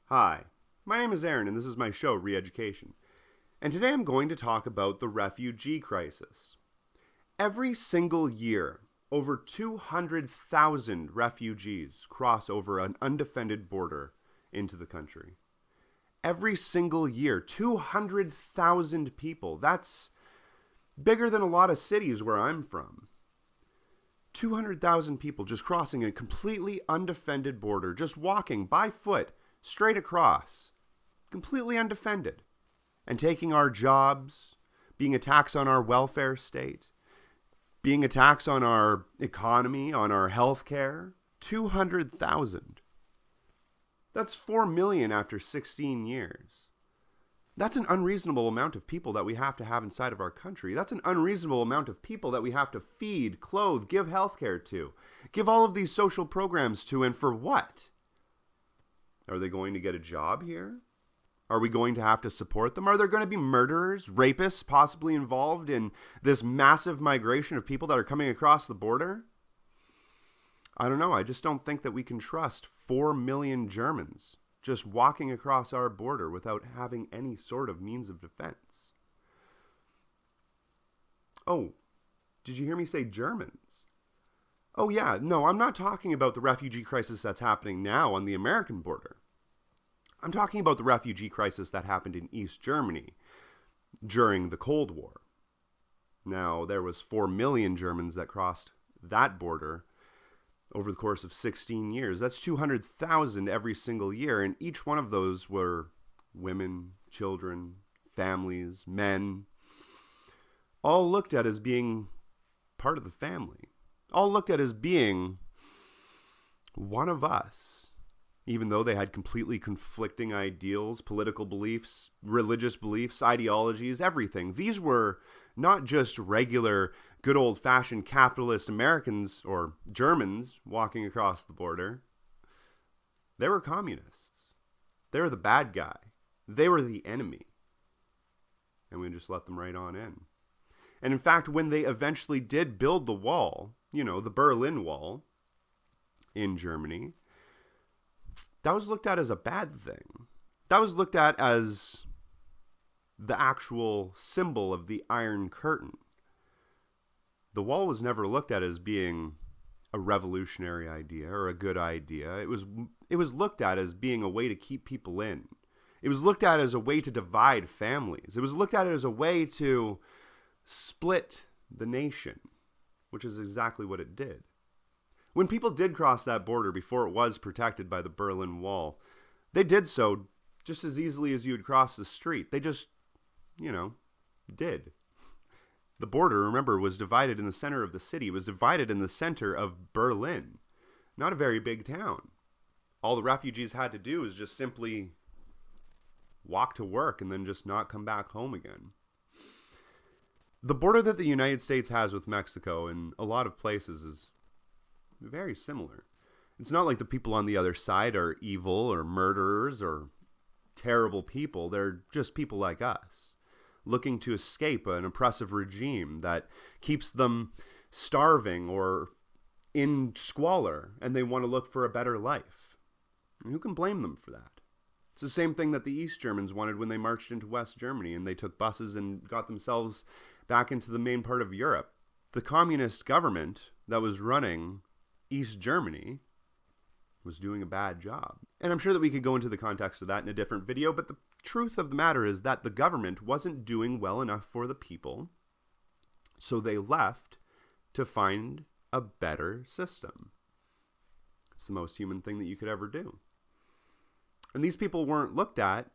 Hi, my name is Aaron and this is my show, Re-Education. And today I'm going to talk about the refugee crisis. Every single year, over 200,000 refugees cross over an undefended border into the country. Every single year, 200,000 people. That's bigger than a lot of cities where I'm from. 200,000 people just crossing a completely undefended border, just walking by foot straight across, completely undefended, and taking our jobs, being attacks on our welfare state, being attacks on our economy, on our health care. 200,000. That's 4 million after 16 years. That's an unreasonable amount of people that we have to have inside of our country. That's an unreasonable amount of people that we have to feed, clothe, give healthcare to, give all of these social programs to, and for what? Are they going to get a job here? Are we going to have to support them? Are there going to be murderers, rapists possibly involved in this massive migration of people that are coming across the border? I don't know. I just don't think that we can trust 4 million Germans just walking across our border without having any sort of means of defense. Oh, did you hear me say Germans? Oh yeah, no, I'm not talking about the refugee crisis that's happening now on the American border. I'm talking about the refugee crisis that happened in East Germany during the Cold War. Now, there was 4 million Germans that crossed that border over the course of 16 years. That's 200,000 every single year, and each one of those were women, children, families, men, all looked at as being part of the family, all looked at as being one of us, even though they had completely conflicting ideals, political beliefs, religious beliefs, ideologies, everything. These were not just regular, good old-fashioned capitalist Americans or Germans walking across the border. They were communists. They were the bad guy. They were the enemy. And we just let them right on in. And in fact, when they eventually did build the wall, the Berlin Wall in Germany, that was looked at as a bad thing. That was looked at as the actual symbol of the Iron Curtain. The wall was never looked at as being a revolutionary idea or a good idea. It was looked at as being a way to keep people in. It was looked at as a way to divide families. It was looked at as a way to split the nation, which is exactly what it did. When people did cross that border before it was protected by the Berlin Wall, they did so just as easily as you would cross the street. They just, did. The border, remember, was divided in the center of the city. It was divided in the center of Berlin, not a very big town. All the refugees had to do is just simply walk to work and then just not come back home again. The border that the United States has with Mexico in a lot of places is very similar. It's not like the people on the other side are evil or murderers or terrible people. They're just people like us, looking to escape an oppressive regime that keeps them starving or in squalor, and they want to look for a better life. And who can blame them for that? It's the same thing that the East Germans wanted when they marched into West Germany and they took buses and got themselves back into the main part of Europe. The communist government that was running East Germany was doing a bad job. And I'm sure that we could go into the context of that in a different video, but the truth of the matter is that the government wasn't doing well enough for the people, so they left to find a better system. It's the most human thing that you could ever do. And these people weren't looked at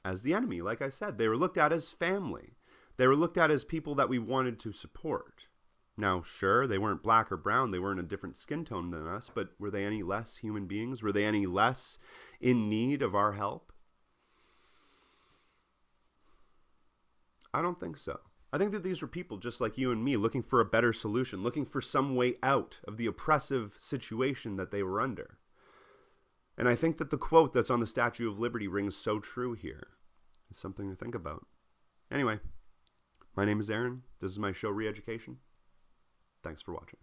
as the enemy, like I said. They were looked at as family. They were looked at as people that we wanted to support. Now, sure, they weren't black or brown. They weren't a different skin tone than us, but were they any less human beings? Were they any less in need of our help? I don't think so. I think that these were people just like you and me, looking for a better solution, looking for some way out of the oppressive situation that they were under. And I think that the quote that's on the Statue of Liberty rings so true here. It's something to think about. Anyway, my name is Aaron. This is my show, Re-Education. Thanks for watching.